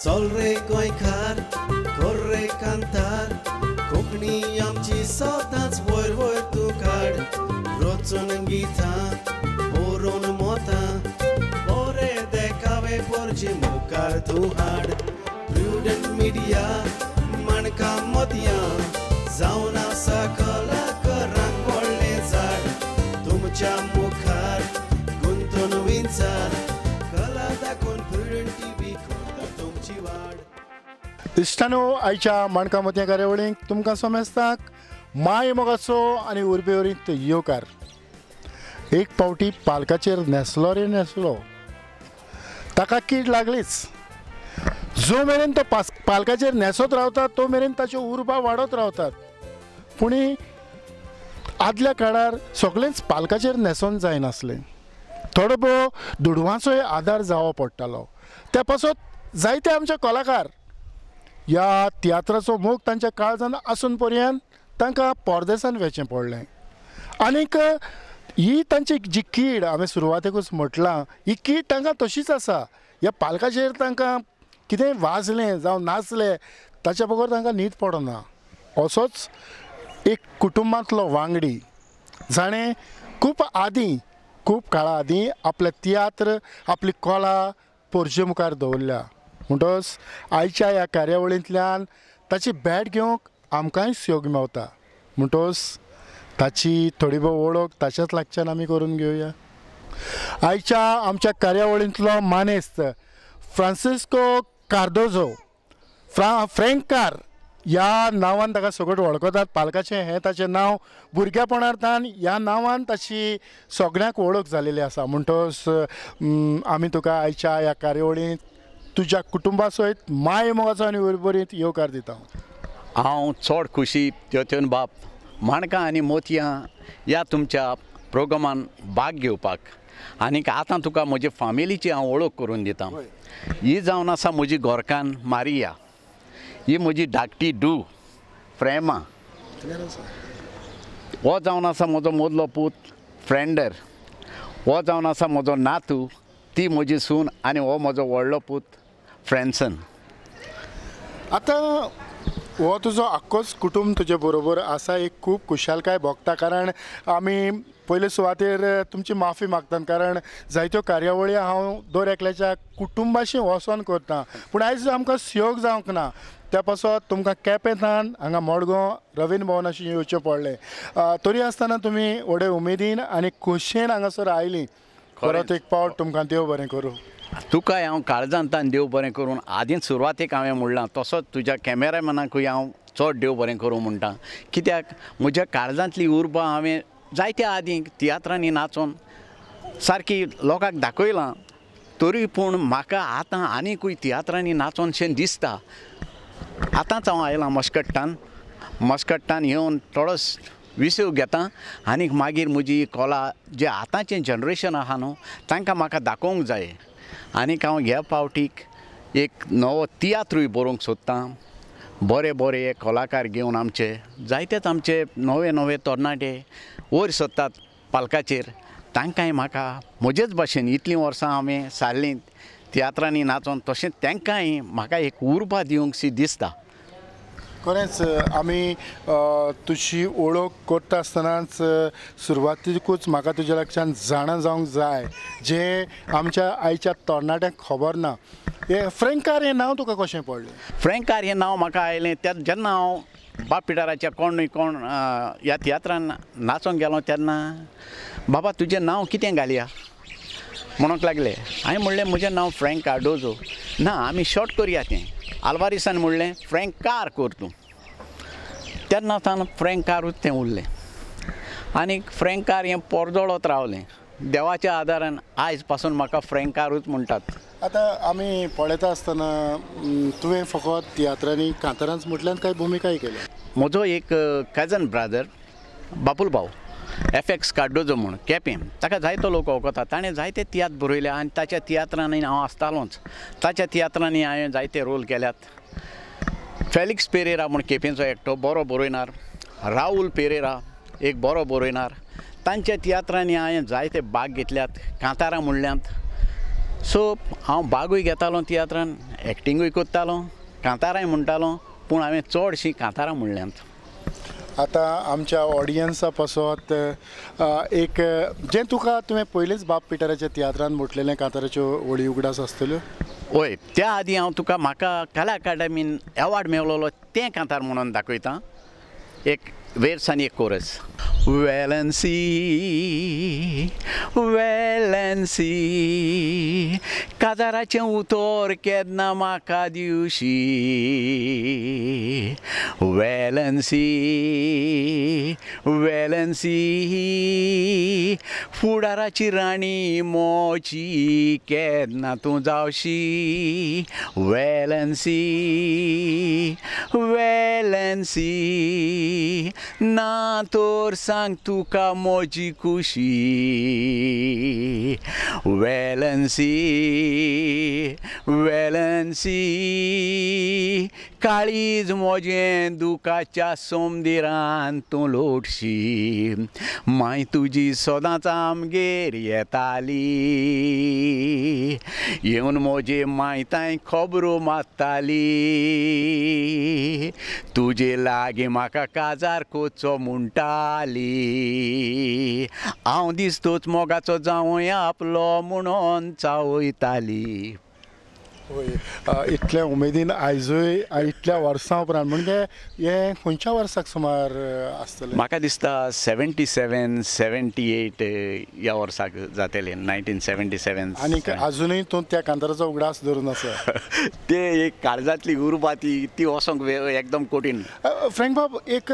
चल रे गोंयकार कर रे कांतार कोंकणी आमची सदांच वयर वयर तूं काड रचून गितां बरोवन मोतां बरें देखावे परचे मुखार तूं हाड प्रुडंट मिडिया माणकां मदयां जावन आसा कलाकारांक व्हडलें झाड तुमच्या मुखार गुंतवणुकींचार कला दाखोवन प्रुडंट टीव्ही करता तुमची वाड। इश्टानो आयच्या माणका मती कार्यावळीक तुमकां समेस्ताक माय मोगाचो आनी उर्बेवरीत येवकार। एक पावटी पालकाचेर नेसलो रे नेसलो ताका कीड लागलीच। जो मेरेन तो पालकाचेर नेसत रावता तो मेरेन ताच्यो उर्बा वाडत रावतात। पूण आदल्या काळार सगळेंच पालकाचेर नेसोन जायनासलें। थोडो भोव दुडवांचोय आदार जावो पडटालो। त्या पासत जायते आमचे कलाकार ह्या तियात्राचो मोग तांच्या काळजान आसून पर्यंत तांकां परदेसान वचचें पडलें। आनीक ही तांची जी कीड हांवें सुरवातेकूच म्हटलां ही कीड तांकां तशीच आसा। ह्या पालकाचेर तांकां कितेंय वाजलें जावं नाचलें ताच्या बगर तांकां न्हीद पडना। असोच एक कुटुंबांतलो वांगडी जाणें खूब काळा आदीं आपलें तियात्र आपली कला परजे मुखार दवरल्या। म्हणटच आयच्या ह्या कार्यावळींतल्यान ताची भेट घेवंक आमकांय योग मेवता। म्हणटच ताची थोडी भोव वळख ताच्याच लागच्यान आमी करून घेवया। आयच्या आमच्या कार्यावळींतलो मानेस्त फ्रांसिस्को कार्दोजो फ्रँकार ह्या नांवान ताका सगळे वळखतात। पालकाचें हें ताचें नांव भुरगेपणांतल्यान ह्या नांवान ताची सगळ्यांक वळख जालेली आसा। म्हणटच आमी तुका आयच्या ह्या कार्यावळींत तुज्या कुटुंबा सयत माय मोगाचो आनी उर्बरीत येवकार दिता। हांव चड खुशी त्योत्योन बाप माणकां आनी मोतयां ह्या तुमच्या प्रोग्रामान भाग घेवपाक। आनीक आतां तुका म्हजे फामिलीची हांव वळख करून दितां। ही जावन आसा म्हजी गोरकान मारिया, ही म्हजी धाकटी डू फ्रेमा, हो जावन आसा म्हजो मदलो पूत फ्रेंडर, हो जावन आसा म्हजो नातू ती म्हजी सून आनी हो म्हजो व्हडलो पूत फ्रँसन। आतां हो तुजो आख्खोच कुटुंब तुजे बरोबर आसा एक खूब खुशालकाय भोगता। कारण आमी पयले सुवातेर तुमची माफी मागतात कारण जायत्यो कार्यावळी हांव दर एकल्याच्या कुटुंबाशी वचोन करता पूण आयज आमकां योग जावंक ना। त्या पासत तुमकां केपेंतान हांगा मडगांव रवींद्र भवनाशी येवचें पडलें। तरी आसतना तुमी व्हडे उमेदीन आनी खोशयेन हांगासर आयलीं। परत एक पावट तुमकां देव बरें करूं। तुकाय हांव काळजांतान देव बरें करून आदीं सुरवातेक हांवें म्हणलां तसोच तुज्या कॅमेरामॅनाकूय हांव चड देव बरें करूं म्हणटा। कित्याक म्हज्या काळजांतली उर्बा हांवें जायत्या आदीं तियात्रांनी नाचोन सारकी लोकांक दाखयलां। तरी पूण म्हाका आतां आनीकूय तियात्रांनी नाचोनशें दिसता। आतांच हांव आयलां मस्कट्टान येवन थोडोस विसव घेता आनीक मागीर म्हजी कला जे आतांचें जनरेशन आहा न्हू तांकां म्हाका दाखोवंक जाय। आनीक हांव ह्या पावटीक एक नवो तियात्रूय बरोवंक सोदतां। बरे कलाकार घेवन जायतेच आमचे नवे तरणाटे वयर सरतात पालकाचेर तांकांय म्हाका म्हजेच भाशेन इतलीं वर्सां हांवें सारलीं तियात्रांनी नाचोन तशेंच तांकांय म्हाका एक उर्बा दिवंकशी दिसता। खरेंच आमी तुजी वळख करता आसतनाच सुरवातीकूच म्हाका तुज्या लक्षांत जाणा जावंक जाय जे आमच्या आयच्या तरणाट्यांक खबर ना। हे फ्रँकार हें नांव तुका कशें पडलें? फ्रँकार हें नांव म्हाका आयलें जेन्ना हांव बाप पिटाराच्या कोण ह्या तियात्रान नाचोंक गेलो तेन्ना बाबा तुजें नांव कितें घालया म्हणूंक लागले। हांवें म्हणलें म्हजें नांव फ्रँक कार्डोजो। ना आमी शॉर्ट करुया तें। आल्वारिसान म्हणलें फ्रँकार कर तूं। तेन्ना सावन फ्रँकारूच तें उरलें आनीक फ्रँकार हें परजोळत रावलें। देवाच्या आदारान आयज पासून म्हाका फ्रँकारूच म्हणटात। आतां आमी पळयता आसतना तुवें फकत तियात्रांनी कांतारांच म्हटल्यार कांय भुमिकाय केल्या? म्हजो एक कजन ब्रदर बापूल भाव FX कार्डोजो म्हूण केपें ताका जायतो लोक वळखता। ताणें जायते तियात्र बरयल्या आनी ताच्या तियात्रांनी हांव आसतालोच। ताच्या तियात्रांनी हांवें जायते रोल केल्यात। फेलिक्स पेरेरा म्हूण केपेंचो एकटो बरो बरयणार, राहुल पेरेरा एक बरो बरयणार, तांच्या तियात्रांनी हांवें जायते भाग घेतल्यात कांतारां म्हणल्यात। सो हांव भागूय घेतालो तियात्रान एक्टिंगूय कोत्तालो कांतारांय म्हणटालो पूण हांवें चडशीं कांतारां म्हणल्यांत. आतां आमच्या ऑडियन्सा पासत एक जें तुवें पयलींच बाब पिटराच्या तियात्रान म्हटलेलें कांताराच्यो वळी उगडास आसतल्यो. हय, त्या आदीं हांव तुका म्हाका कला अकादमीन एवॉर्ड मेळलोलो तें कांतार म्हणून दाखयतां. एक वेर्सान एक कोरस. वेलन्सी वेलन्सी काजाराचें उतर केन्ना म्हाका दिवशी. वेलन्सी वेलन्सी फुडाराची राणी मोची केन्ना तूं जावशी. वेलन्सी वेलन्सी ना तोर सांग तुका मोजी खुशी. वेलन्सी वेलन्सी काळीज मोजें दुखाच्या सोमदिरान तूं लोटशी. माय तुजी सदांच आमगेर येताली येवन म्हजे मायताय खबरो मारताली. तुजे लागीं म्हाका काजार कोचो म्हणटाली. हांव दिसतोच मोगाचो जावं आपलो म्हणून चावयताली. इतल्या उमेदीन आयजूय इतल्या वर्सां उपरांत म्हणजे हे खंयच्या वर्साक सुमार आसतलें. म्हाका दिसता 77, 78 ह्या वर्साक जातलें 1977. आनी अजुनूय तूं त्या कांताराचो उगडास धरून आसा. ते एक काळजांतली उर्बा ती वसोंक एकदम कठीण. फ्रँक बाब, एक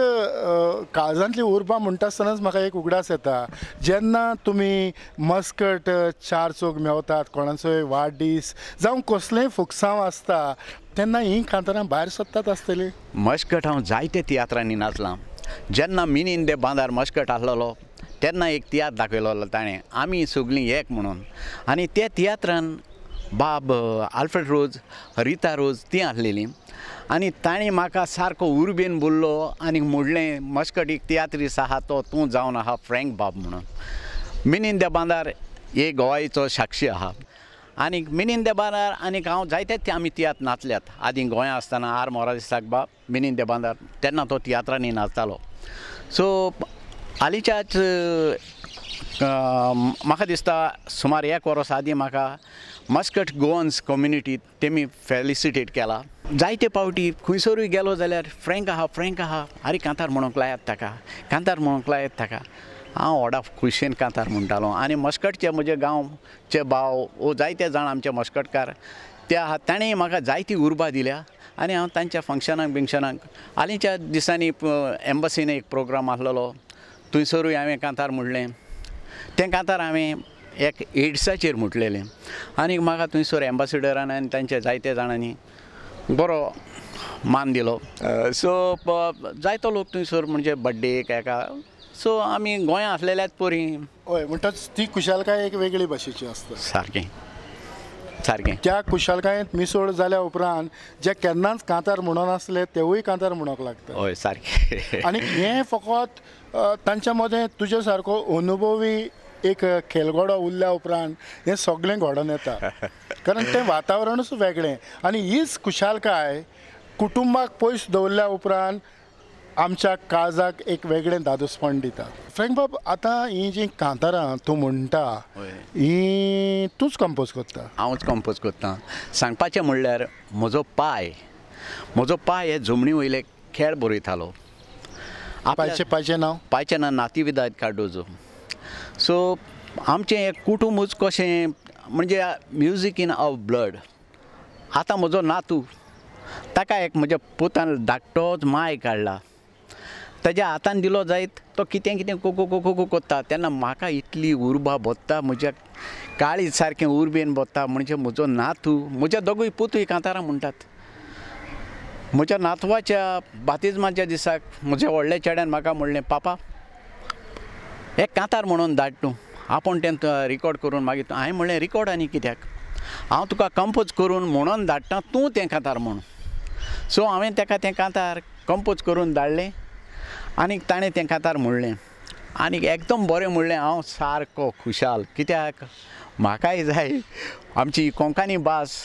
काळजांतली उर्बा म्हणटा आसतनाच म्हाका एक उगडास येता. जेन्ना तुमी मस्कट 4 चौक मेवतात, कोणाचोय वाडदीस जावं कसलेंय फुकसांव आसता, तेन्ना हीं कांतारां भायर सत्तात आसतलीं. मस्कट हांव जायते तियात्रांनी नाचलां. जेन्ना mini in the Bandar Muscat आसलेलो तेन्ना एक तियात्र दाखयलोलो ताणें, आमी सगळीं एक म्हणून. आनी त्या तियात्रान बाब आल्फ्रेड रोज, रिता रोज ती आसलेलीं. आनी ताणें म्हाका सारको उर्बेन बोल्लो आनी म्हणलें मस्कट एक तियात्रीस आहा तो तूं जावन आहा फ्रँक बाब म्हणून. मिनी इन द बांदार एक गोंयचो साक्षी आहा. आनीक मिनी इन द बांदार आनीक हांव जायते आमी तियात्र नाचल्यात. आदीं गोंया आसतना आर मोरा दिसताक बाब मिनी इन द बांदार तेन्ना तो तियात्रांनी नाचतालो. सो हालींच्याच म्हाका दिसता सुमार 1 वर्स आदीं म्हाका मस्कट गोवन्स कम्युनिटी तेमी फेलिसिटेट केला. जायते पावटी खंयसरूय गेलो जाल्यार फ्रँक आहा आरे कांतार म्हणूंक लायात ताका, कांतार म्हणूंक लायात ताका. हांव व्हडा खुशेन कांतार म्हणटालो. आनी मस्कटचे म्हजे गांवचे भाव वो जायते जाण आमचे मस्कटकार ते आहा, ताणें म्हाका जायती उर्बा दिल्या. आनी हांव तांच्या फंक्शनाक हालींच्या दिसांनी एम्बसीन एक प्रोग्राम आसलेलो, थंयसरूय हांवें कांतार म्हणलें. तें कांतार हांवें एक एड्साचेर म्हटलेलें. आनी म्हाका थंयसर एम्बेसेडरान आनी तांच्या जायते जाणांनी बरो मान दिलो. सो जायतो लोक थंयसर म्हणजे बड्डेक हेका. सो आमी गोंया आसलेल्याच पोरी. हय, म्हणटाच ती खुशालकाय एक वेगळी भाशेची आसता. सारकें. त्या खुशालकायेंत मिसळ जाल्या उपरांत जे केन्नाच कांतार म्हणून आसले तेवूय कांतार म्हणूंक लागता. हय, सारकें. आनी हें फकत तांच्या मदें तुजे सारको अनुभवी एक खेळगडो उरल्या उपरांत हें सगळें घडोवन येता. कारण तें वातावरणूच वेगळें. आनी हीच खुशालकाय कुटुंबाक पयस दवरल्या उपरांत आमच्या काळजाक एक वेगळें दादोसपण दिता. फ्रँक बाब, आतां हीं जीं कांतारां तूं म्हणटा हीं तूंच कंपोज करता. हांवूच कंपोज करतां. सांगपाचें म्हणल्यार म्हजो पाय हे जमनी वयले खेळ बरयतालो. पायचें नांव? पायचें नांव नातिविदाद कार्डोजो. सो आमचें एक कुटुंबूच कशें म्हणजे म्युजीक इन आवर ब्लड. आतां म्हजो नातू ताका एक म्हज्या पुतान धाकटोच मायक काडला. ताज्या हातान दिलो जायत तो कितें कोको कोत्ता. तेन्ना म्हाका इतली उर्बा भोत्ता, म्हज्या काळीज सारकें उर्बेन भोत्ता. म्हणजे म्हजो नातू, म्हज्या दोगूय पुतूय कांतारां म्हणटात. म्हज्या नातवाच्या बातिजमाच्या दिसाक म्हज्या व्हडल्या चेड्यान म्हाका म्हणलें, पापा एक कांतार म्हणून धाड तूं, आपूण तें रिकॉर्ड करून मागीर. हांवें म्हणलें रिकॉर्ड आनी कित्याक, हांव तुका कंपोज करून म्हणून धाडटा, तूं तें कांतार म्हूण. सो हांवें ताका तें कांतार कंपोज करून धाडलें आनीक ताणें तें कांतार म्हणलें. आनीक एकदम बरें म्हणलें. हांव सारको खुशाल, कित्याक म्हाकाय जाय आमची कोंकणी भास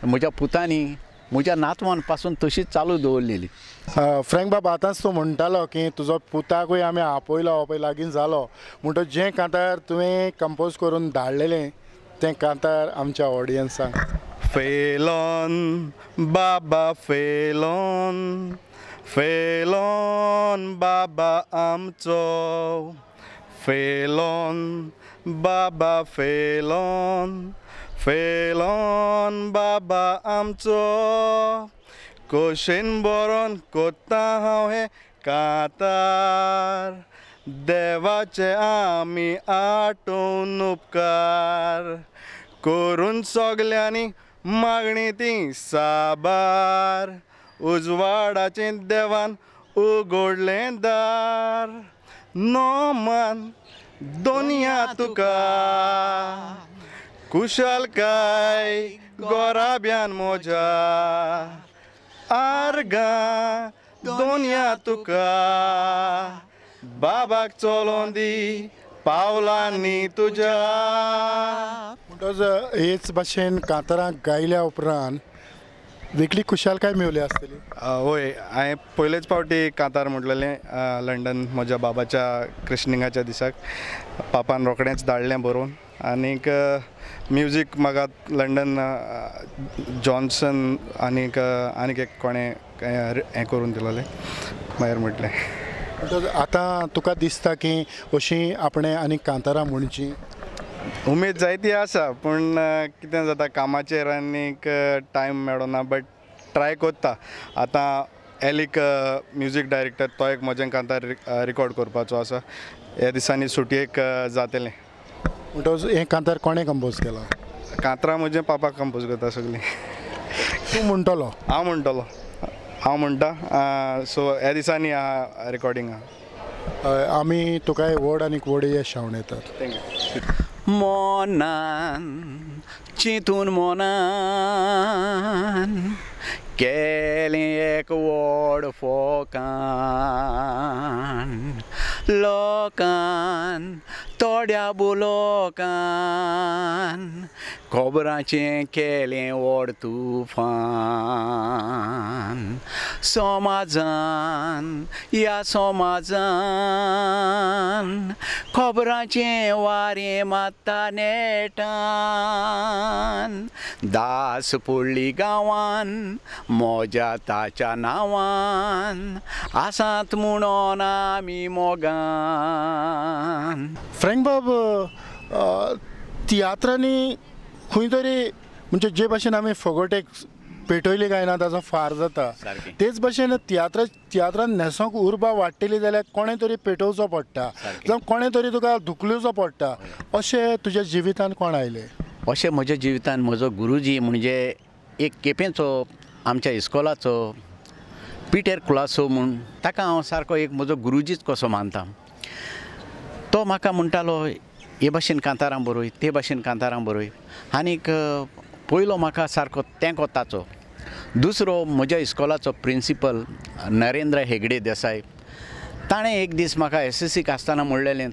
म्हज्या पुतांनी म्हज्या नातवान पासून तशीच चालू दवरलेली. फ्रँक बाब, आतांच तूं म्हणटालो की तुजो पुताकूय आमी आपयलो हो पळय लागीं जालो म्हणटच जें कांतार तुवें कंपोज करून धाडलेलें तें कांतार आमच्या ऑडियन्सांक. फेलोन बाबा फेलोन, फेलोन बाबा आमचो, फेलोन बाबा फेलोन, फेलोन बाबा आमचो, खोशेन बरोवन कोत्ता हांव हे कांतार, देवाचे आमी आठोवन उपकार, करून सगल्यांनी मागणी ती साबार, उजवाडाचें देवान उगडलें दार, नोमान दोनिया तुका, कुशलकाय गोराब्यान मोजा, आर्गां दोनिया तुका, बाबाक चलोवन दी पावलांनी तुज्या. म्हणटच हेच भाशेन कांतारां गायल्या उपरांत वेगळी खुशालकाय मेवली आसतली. होय, हांवें पयलेच फावटी कांतार म्हटलेलें लंडन म्हज्या बाबाच्या क्रिशनिंगाच्या दिसाक. पापान रोखडेंच धाडलें बरोवन आनीक म्युजीक म्हाका लंडन जॉन्सन आनीक एक कोणें हें करून दिलोलें, मागीर म्हटलें. म्हणटच आतां तुका दिसता की अशीं आपणें आनी कांतारां म्हणचीं? उमेद जायती आसा, पूण कितें जाता कामाचेर आनीक टायम मेळना, बट ट्राय कोत्ता. आतां एलिक म्युजीक डायरेक्टर तो एक म्हजें कांतार रिकॉर्ड करपाचो आसा, ह्या दिसांनी सुटयेक जातलें. म्हणटच हें कांतार कोणें कंपोज केलां? कांतरां म्हजें पापाक कंपोज करता सगळीं. तूं म्हणटलो? हांव म्हणटलो, हांव म्हणटा. सो ह्या दिसांनी रिकॉर्डिंग आहा. आमी तुका व्हड आनीक व्हड यश शावन येतात. थँक्यू. मोनान चिंतून मोनान केलें एक व्हड फोकान, लोकान थोड्या बुलोकान खबराचें केलें व्हड तुफान, समाजान ह्या समाजान खबराचें वारें मात्ता नेटान, दास पडली गांवान मोज्या ताच्या नांवान, आसात म्हणोन आमी मोगान. फ्रँक बाब, तियात्रांनी खंय तरी म्हणजे जे भाशेन आमी फोगोटेक पेटयली काय ना ताचो फार जाता, तेच भाशेन तियात्रान न्हेसोंक उर्बा वाडटली जाल्यार कोणें तरी पेटोवचो पडटा, जावं कोणें तरी तुका धुकलुचो पडटा. अशें तुज्या जिवितांत कोण आयले? अशें म्हज्या जिवितांत म्हजो गुरुजी म्हणजे एक केपेंचो आमच्या इस्कॉलाचो पिटर कुलासो म्हूण, ताका हांव सारको एक म्हजो गुरुजीच कसो मानता. तो म्हाका म्हणटालो हे भाशेन कांतारां बरोय, ते भाशेन कांतारां बरोय. आनीक पयलो म्हाका सारको तें कोताचो. दुसरो म्हज्या इस्कॉलाचो प्रिंसिपल नरेंद्र हेगडे देसाय, ताणें एक दीस म्हाका SSCक आसतना म्हणलेलें,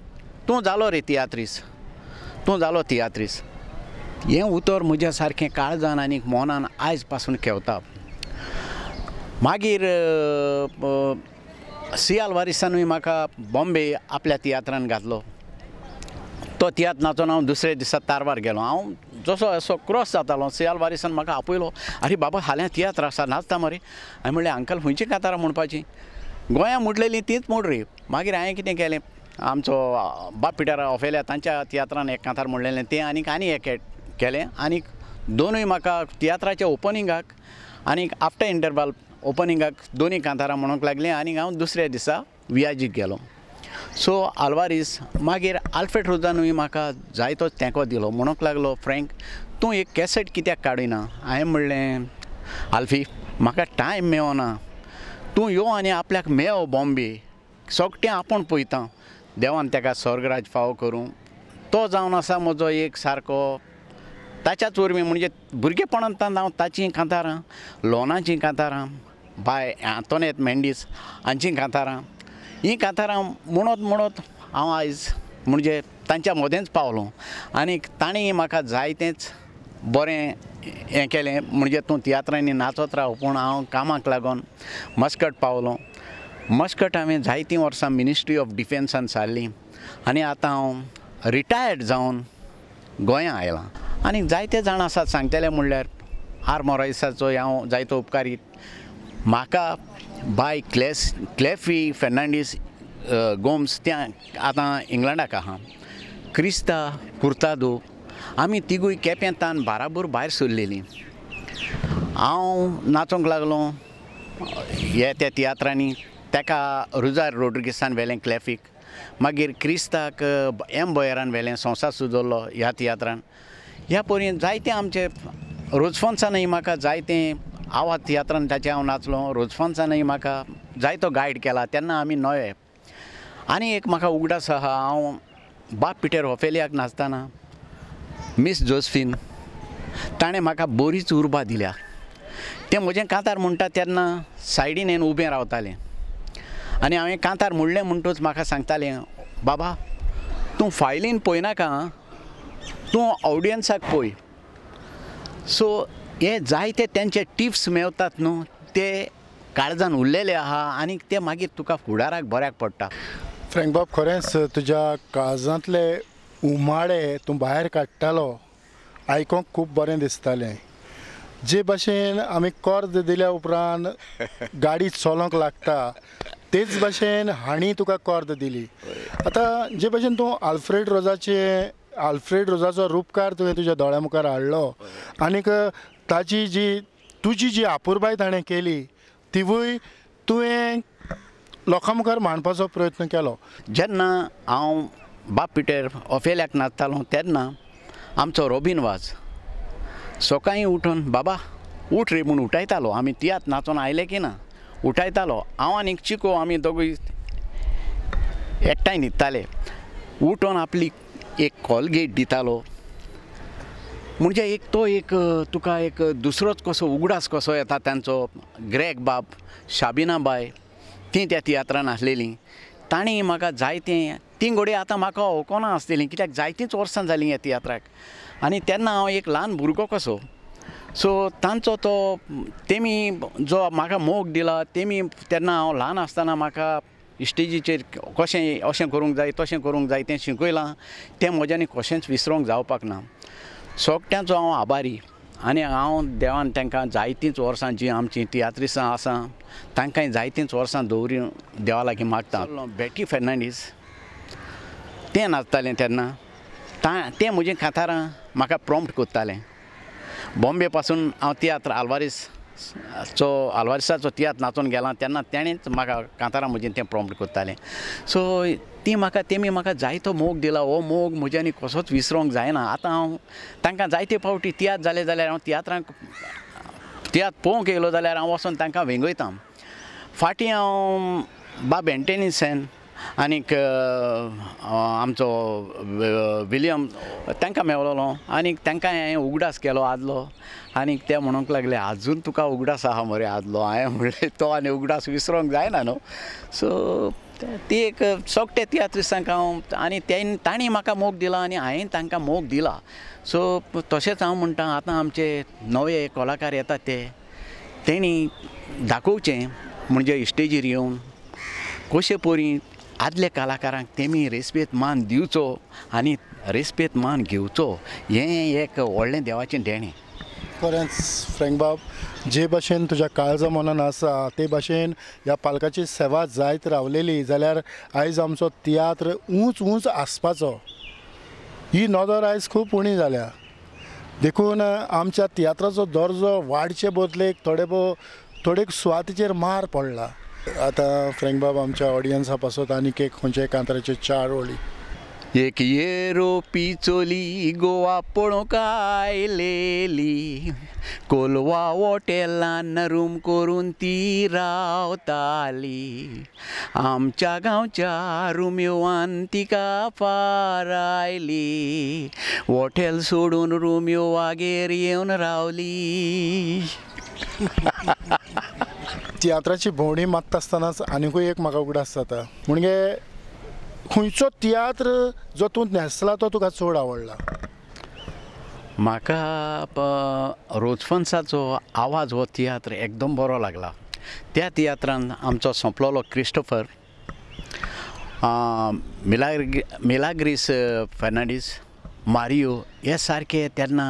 तूं जालो रे तियात्रीस, तूं जालो तियात्रीस. हें उतर म्हज्या सारकें काळजान आनीक मोनान आयज पासून खेवता. मागीर सी आल्वारिसानूय म्हाका बॉम्बे आपल्या तियात्रान घातलो. तो तियात्र नाचोन हांव दुसरे दिसा तारवार गेलो. हांव जसो असो क्रॉस जातालो, सी आल्वारिसान म्हाका आपयलो, आरे बाबा हाल्यां तियात्र आसा, नाचता मरे. हांवें म्हणलें अंकल खंयचीं कांतारां म्हणपाचीं? गोंयां म्हटलेलीं तींच म्हण रे. मागीर हांवें कितें केलें, आमचो बाप पिटर ऑफेल्या तांच्या तियात्रान एक कांतार म्हणलेलें तें आनी एक केलें. आनीक दोनूय म्हाका तियात्राच्या ओपनिंगाक आनीक आफ्टर इंटरवल ओपनिंगाक दोनूय कांतारां म्हणूंक लागलीं. आनीक हांव दुसऱ्या दिसा वियाजीक गेलो. सो आल्वारीस मागीर आल्फ्रेड रोजानूय म्हाका जायतोच तेंको दिलो. म्हणूंक लागलो, फ्रँक तूं एक कॅसेट कित्याक काडिना? हांवें म्हणलें, आल्फी म्हाका टायम मेळना, तूं यो आनी आपल्याक मेळ बॉम्बे, सोगटें आपूण पळयता. देवान ताका स्वर्गराज फावो करूं. तो जावन आसा म्हजो एक सारको ताच्याच वरवीं, म्हणजे भुरगेपणांतल्यान हांव ताचीं कांतारां, लोनाचीं कांतारां, बाय आंतोनेत मेंडीस हांचीं कांतारां, हीं कांतारां म्हणत हांव आयज म्हणजे तांच्या मदेंच पावलो. आनीक ताणीं म्हाका जायतेंच बरें हें केलें म्हणजे तूं तियात्रांनी नाचत राव. पूण हांव कामाक लागून मस्कट पावलो. मस्कट हांवें जायतीं वर्सां मिनिस्ट्री ऑफ डिफेन्सान सारलीं आनी आतां हांव रिटायर्ड जावन गोंयां आयलां. आनी जायते जाण आसात सांगतले म्हणल्यार आर मोरायसाचो हांव जायतो उपकारी. म्हाका बाय क्लेफी फेर्नांडीस गोम्स त्या आतां इंग्लंडाक आहा. क्रिस्ता पुर्तादो आमी तिगूय केप्यांतान बाराबोर भायर सरलेलीं. हांव नाचोंक लागलो हे त्या तियात्रांनी. ताका रुजार रोड्रिगेसान व्हेलें क्लेफीक. मागीर क्रिस्ताक एम बोयरान व्हेलें संवसार सुदरलो ह्या तियात्रान. ह्या पर्यंत जायते आमचे रोजफोन्सानय म्हाका जायतें आवाज तियात्रान ताचे हांव नाचलो. रोजफोन्सानय म्हाका जायतो गायड केला. तेन्ना आमी नवे. आनी एक म्हाका उगडास आहा. हांव बाप पिटर ऑफेलियाक नाचतना मिस जोसफीन ताणें म्हाका बरीच उर्बा दिल्या. तें म्हजें कांतार म्हणटा तेन्ना सायडीन येवन उबें रावतालें आनी हांवें कांतार म्हणलें म्हणटूच म्हाका सांगतालें बाबा तूं फायलीन पळयनाका, तूं ऑडियन्साक पळय. सो हे जायते तेंचे टिप्स मेवतात न्हू ते काळजान उरलेले आहा आनी ते मागीर तुका फुडाराक बऱ्याक पडटा. फ्रँक बाब, खरेंच तुज्या काळजांतले उमाळे तूं भायर काडटालो आयकोंक खूब बरें दिसतालें. जे भाशेन आमी कर्ज दिल्या उपरांत गाडी चलोवंक लागता तेच भाशेन हांणी तुका कर्ज दिली. आतां जे भाशेन तूं आल्फ्रेड रोजाचो रूपकार तुवें तुज्या दोळ्या मुखार हाडलो आनीक तुजी जी आपुरबाय ताणें केली तिवूय तुवें लोकां मुखार मांडपाचो प्रयत्न केलो. जेन्ना हांव बाप पिटर ऑफेलियाक नाचतालो तेन्ना आमचो रॉबिन वाज सकाळीं उठून बाबा उठ रे म्हूण उठयतालो. आमी तियात नाचोन आयले की ना उठयतालो. हांव आनीक चिको आमी दोगूय एकठांय न्हिदताले. उठोन आपली एक कॉलगेट दितालो. म्हणजे एक तुका एक दुसरोच कसो उगडास कसो येता तांचो. ग्रेग बाब, शाबिना बाय ती त्या तियात्रान आसलेलीं. तांणी म्हाका जायतें ती घोडी आतां म्हाका वळखना आसलेलीं कित्याक जायतींच वर्सां जालीं ह्या तियात्राक. आनी तेन्ना हांव एक ल्हान भुरगो कसो. सो तांचो तो तेमी जो म्हाका मोग दिला तेमी तेन्ना हांव ल्हान आसतना म्हाका स्टेजीचेर कशें अशें करूंक जाय तशें करूंक जाय तें शिकयलां. तें म्हज्यानी कशेंच विसरूंक जावपाक ना. सोगट्यांचो हांव आभारी. आनी हांव देवान तांकां जायतींच वर्सां जीं आमचीं तियात्रिसां आसा तांकांय जायतींच वर्सां दवरून देवा लागीं मागता. बेटी फेर्नांडीस तें नाचतालें तेन्ना तें म्हजें कांतारां म्हाका प्रॉम्प्ट कोत्तालें. बॉम्बे पासून हांव तियात्र आल्वारिसाचो तियात्र नाचोन गेलां तेन्ना तेणेंच म्हाका कांतारां म्हजें तें प्रॉम्प्ट कोत्तालें. सो तेमी म्हाका जायतो मोग दिला. हो मोग म्हज्यानी कसोच विसरोंक जायना. आतां हांव तांकां जायते फावटी तियात्र जालें जाल्यार हांव तियात्र पळोवंक येयलो जाल्यार हांव वचोन तांकां वेंगयतां. फाटीं हांव बाब एंटेनीसेन आनीक आमचो विलियम तांकां मेवलोलो आनीक तांकां हांवें उगडास केलो आदलो. आनीक ते म्हणूंक लागले आजून तुका उगडास आहा मरे आदलो. हांवें म्हणलें तो आनी उगडास विसरोंक जायना न्हू. सो ती एक सोगटे तियात्रिसांक हांव आनी तांणी म्हाका मोग दिला आनी हांवें तांकां मोग दिला. सो तशेंच हांव म्हणटा आतां आमचे नवे कलाकार येतात तेणी दाखोवचें म्हणजे स्टेजीर येवन कशे परी आदल्या कलाकारांक तेमी रेस्पेद मान दिवचो आनी रेस्पेद मान घेवचो. हें एक व्हडलें देवाचें देणें. खरेंच फ्रँक बाब, जे भाशेन तुज्या काळजा मनान आसा ते भाशेन ह्या पालकाची सेवा जायत रावलेली जाल्यार आयज आमचो तियात्र उंच आसपाचो ही नदर आयज खूब उणी जाल्या. देखून आमच्या तियात्राचो दर्जो वाडचे बदलेक थोडे सुवातीचेर मार पडला. आतां फ्रँक बाब आमच्या ऑडियन्सा पासत आनीक एक खंयच्याय कांताराचे 4 ओळी. एक येरोपी चोली गोवा पळोवंक आयलेली, कोलवा हॉटेलान रूम करून ती रावताली. आमच्या गांवच्या रुम्योवान तिका फार आयली, हॉटेल सोडून रुम्यो वागेर येवन रावली. तियात्राची भोंवडी मागता आसतनाच आनिकूय एक म्हाका उगडास जाता. म्हणजे खंयचो तियात्र जो तूं न्हेसला तो तुका चड आवडला? म्हाका रोजफन्साचो आवाज हो तियात्र एकदम बरो लागला. त्या तियात्रान आमचो सोंपलोलो क्रिस्टोफर, मिलाग्रीस फेर्नांडीस, मारियो हे सारके तेन्ना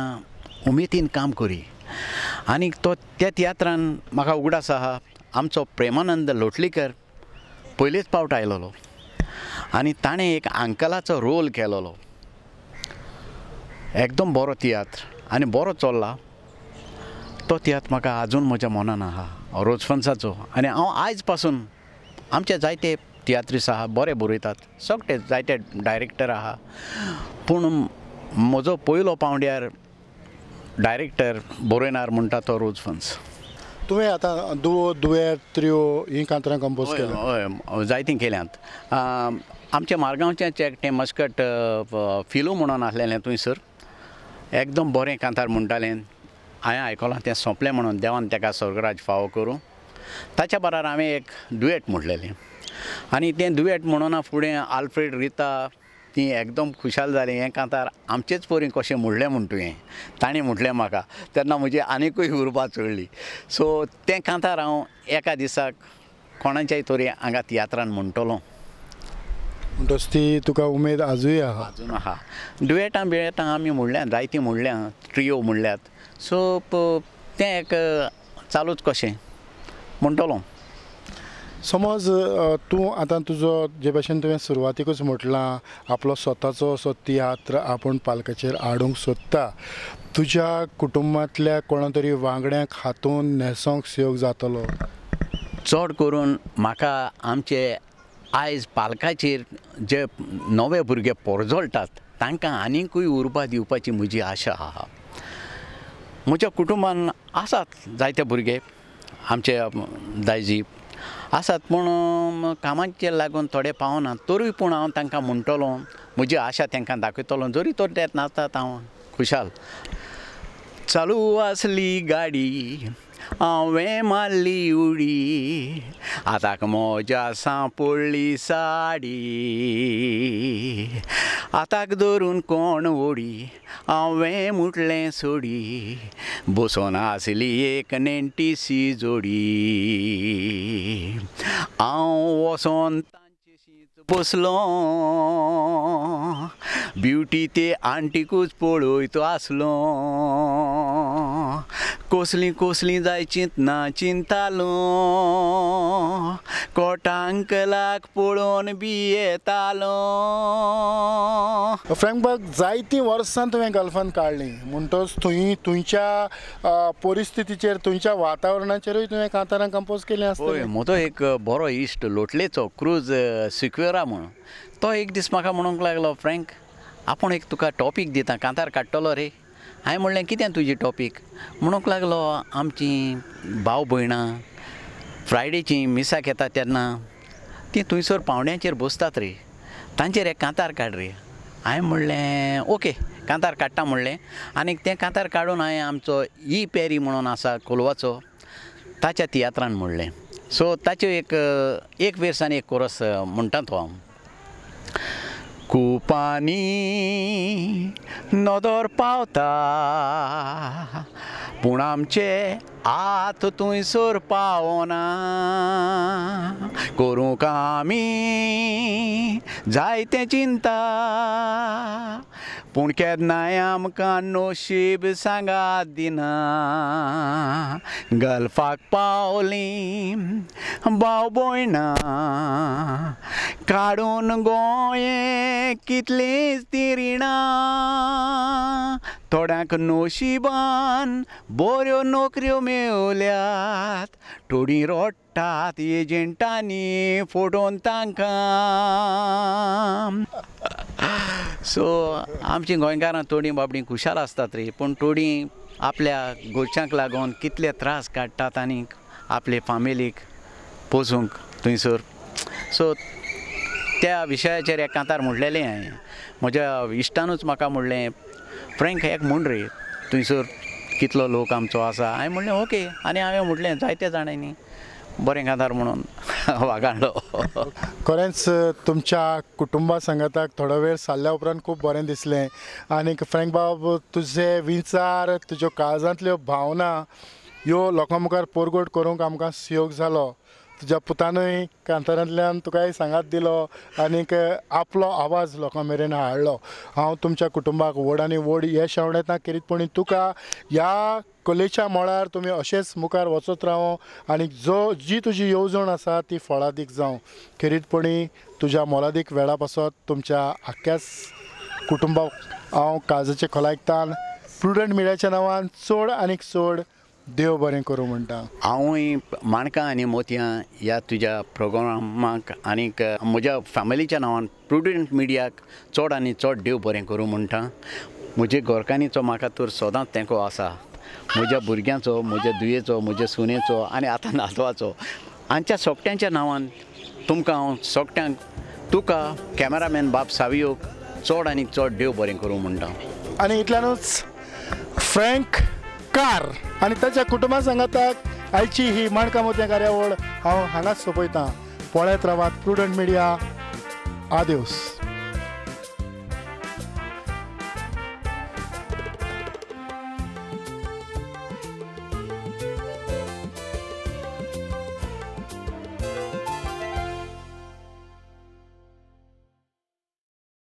उमेदीन काम करी. आनी तो त्या तियात्रान म्हाका उगडास आहा आमचो प्रेमानंद लोटलीकर पयलींच पावट आयलोलो आनी ताणें एक अंकलाचो रोल केलोलो. एकदम बरो तियात्र आनी बरो चल्ला. तो तियात्र म्हाका आजून म्हज्या मनान आहा रोजफन्साचो. आनी हांव आयज पासून आमचे जायते तियात्रीस आहा बरे बरयतात, सगळे जायते डायरेक्टर आहा, पूण म्हजो पयलो पावंड्यार डायरेक्टर बरयणार म्हणटा तो रोजफन्स. तुवें आतां दुयेट त्रियो ही कांतरां कंपोज केल्या? हय, जायतीं केल्यांत. आमच्या मारगांवचें एकटें मस्कट फिलू म्हणून आसलेलें थंयसर, एकदम बरें कांतार म्हणटालें. हांवें आयकलां तें सोंपलें म्हणून देवान ताका स्वर्गराज फावो करूं. ताच्या बराबर हांवें एक दुयेट म्हणलेलें आनी तें दुयेट म्हणून फुडें आल्फ्रेड रिता ती एकदम खुशाल जाली. हें कांतार आमचेच परी कशें म्हणलें म्हूण तुवें ताणें म्हटलें म्हाका. तेन्ना म्हजी आनिकूय उर्बा चडली. सो तें कांतार हांव एका दिसाक कोणाच्याय तरी हांगा तियात्रान म्हणटलों. म्हणटच ती तुका उमेद आजूय आहा? अजून आहा. दुयेटां बियेटां आमी म्हणल्यात, जायतीं म्हणल्यां, ट्रियो म्हणल्यात. सो तें एक चालूच कशें म्हणटलों. समज तूं आतां तुजो जे भाशेन तुवें सुरवातीकूच म्हटलां आपलो स्वताचो असो तियात्र आपूण पालकाचेर हाडूंक सोदता, तुज्या कुटुंबांतल्या कोणा तरी वांगड्यांक हातूंत न्हेसोंक योग जातलो? चड करून म्हाका आमचे आयज पालकाचेर जे नवे भुरगे पोरजोळटात तांकां आनिकूय उर्बा दिवपाची म्हजी आशा आहा. म्हज्या कुटुंबान आसात जायते भुरगे, आमचे दायजी आसात, पूण कामाचेर लागून थोडे पावनात. तरूय पूण हांव तांकां म्हणटलों, म्हजी आशा तांकां दाखयतलों. जरी तर ते नाचतात हांव खुशाल. चालू आसली गाडी हांवें मारली उडी, आताक मोज्या सांपडली साडी, आताक धरून कोण ओडी, हांवें मुटलें सोडी, बसून आसली एक नेण्टीशी जोडी, हांव वचोन तांचेशीच बसलो, ब्युटी ते आंटीकूच पळयत आसलो, कसलीं कसलीं जाय चिंतना चिंतालो, कोटांकलाक पळोवन बी येतालो. फ्रँकबर्ग, जायतीं वर्सां तुवें गल्फान काडलीं म्हणटच थंयच्या परिस्थितीचेर, थंयच्या वातावरणाचेरूय तुवें कांतारां कंपोज केलीं आसतलीं? हय, म्हजो एक बरो इश्ट लोटलेचो क्रूज सिक्वेरा म्हणून, तो एक दीस म्हाका म्हणूंक लागलो, फ्रँक आपूण एक तुका टॉपीक दिता, कांतार काडटलो रे. हांवें म्हणलें कितें तुजी टॉपीक? म्हणूंक लागलो, आमचीं भाव भयणां फ्रायडेचीं मिसाक येता तेन्ना तीं थंयसर पावंड्याचेर बसतात रे, तांचेर एक कांतार काड रे. हांवें म्हणलें ओके, कांतार काडटा म्हणलें. आनीक तें कांतार काडून हांवें आमचो ई पेरी म्हणून आसा कोलवाचो, ताच्या तियात्रान म्हणलें. सो ताच्यो एक वेर्स आनी एक कोरस म्हणटा तो हांव. कुपांनी नदर पावता, पूण आमचे आत थंयसर पावना, करूंक आमी जायते चिंता, पूण केन्नाय आमकां नशीब सांगात दिना, गल्फाक पावलीं भाव भयणां, काडून गोंये कितलींच ती रिणां, थोड्यांक नशिबान बऱ्यो नोकऱ्यो मेवल्यात, थोडीं रडटात एजंटांनी फोडोवन तांकां. सो आमची गोंयकारां थोडीं बाबडीं खुशाल आसतात रे, पूण थोडीं आपल्या गोरच्यांक लागून कितले त्रास काडटात आनीक आपले फामिलीक पोसूंक थंयसर. सो त्या विशयाचेर एक कांतार म्हणलेलें हांवें. म्हज्या इश्टानूच म्हाका म्हणलें, फ्रँक एक म्हण रे, थंयसर कितलो लोक आमचो आसा. हांवें म्हणलें ओके, आनी हांवें म्हटलें जायत्या जाणांनी बरें कांतार म्हणून. वागाडलो. खरेंच तुमच्या कुटुंबा सांगाताक थोडो वेळ सारल्या उपरांत खूब बरें दिसलें. आनी फ्रँक बाब तुजे विचार तुज्यो काळजांतल्यो भावना ह्यो लोकां मुखार परगट करूंक आमकां योग जालो. तुज्या पुतानूय कांतारांतल्यान तुकाय सांगात दिलो आनीक आपलो आवाज लोकां मेरेन हाडलो. हांव तुमच्या कुटुंबाक व्हड आनी व्हड यश आवडटा. खेरीतपणी तुका ह्या कलेच्या मळार तुमी अशेंच मुखार वचत रावो आनी जी तुजी येवजण आसा ती फळादीक जावं. खेरीतपणी तुज्या मोलादीक वेळा पासत तुमच्या आख्याच कुटुंबाक हांव काळजाचे खोलायकतां. प्रुडंट मिडियाच्या नांवान चड आनीक चड देव बरें करूं म्हणटा. हांवूय माणकां आनी मोतयां ह्या तुज्या प्रोग्रामाक आनीक म्हज्या फॅमिलीच्या नांवान प्रुडंट मिडियाक चड आनी चड देव बरें करूं म्हणटा. म्हज्या गोरकांनीचो म्हाका तर सदांच तेंको आसा. म्हज्या भुरग्यांचो, म्हज्या दुयेचो, म्हज्या सुनेचो आनी आतां नातवाचो. हांच्या सोगट्यांच्या नांवान तुमकां हांव सोगट्यांक तुका कॅमेरामॅन बाब सावियोक चड आनी चड देव बरें करूं म्हणटा. आनी इतल्यानूच फ्रँक कार आनी ताच्या कुटुंबा सांगाताक आयची ही माणकां मोतयां कार्यावळ हांव हांगाच सोंपयतां. पळयत रावात प्रुडंट मिडिया. आदेवस.